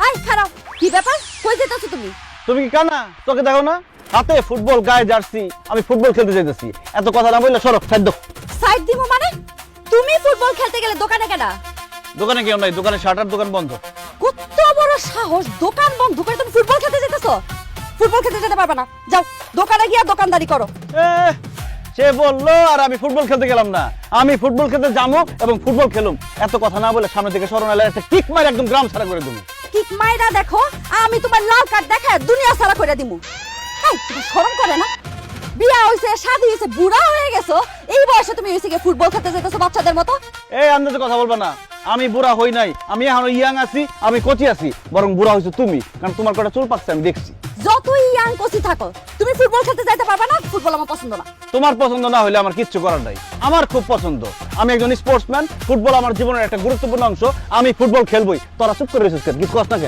এই খারাপ কি ব্যাপার কই যেতেছো তুমি? তুমি কি কানা? তোকে দেখো না হাতে ফুটবল, গায়ে জার্সি, আমি ফুটবল খেলতে যাইতেছি। এত কথা না বললে সরব সাইড দাও। সাইড দিমু মানে? তুমি ফুটবল খেলতে গেলে দোকানে কেনা? দোকানে কেউ নাই, দোকানে শাটার, দোকান বন্ধ। কত বড় সাহস, দোকান বন্ধ করে তুমি ফুটবল খেলতে যেতেছো? ফুটবল খেলতে যেতে পারবে না, যাও দোকানে গিয়ে দোকানদারি করো। সে বললো আর আমি ফুটবল খেলতে গেলাম না। আমি ফুটবল খেলতে যাবো এবং ফুটবল খেলুম। এত কথা না বলে সামনে থেকে সরণ এলে একটা কিক মার একদম গ্রাম ছাড়া করে দেবো। কিক মাইরা দেখো, আমি তোমার লাল কার্ড দেখায় দুনিয়া সারা করে দিমু। এই তুমি শরম করে না? বিয়া হইছে, শাদী হইছে, বুড়া হয়ে গেছো, এই বয়সে তুমি হইছে গিয়ে ফুটবল খেলতে যেতেছো বাচ্চাদের মতো? এই আন্দাজে কথা বলবা না। আমি বুড়া হই নাই, আমি এখন ইয়াং আছি, আমি কোচি আছি। বরং বুড়া হইছো তুমি, কারণ তোমার কটা চুল পাকছে আমি দেখছি। যতই ইয়াং কোচি থাকো, তুমি ফুটবল খেলতে যাইতে পারবে না। ফুটবল আমার পছন্দ না। তোমার পছন্দ না হলে আমার কিচ্ছু করার নাই। আমার খুব পছন্দ। আমি একজন স্পোর্টসম্যান, ফুটবল আমার জীবনের একটা গুরুত্বপূর্ণ অংশ। আমি ফুটবল খেলবই। তোরা চুপ করে রয়েছিস কেন? কিছু কষ্ট না কেন?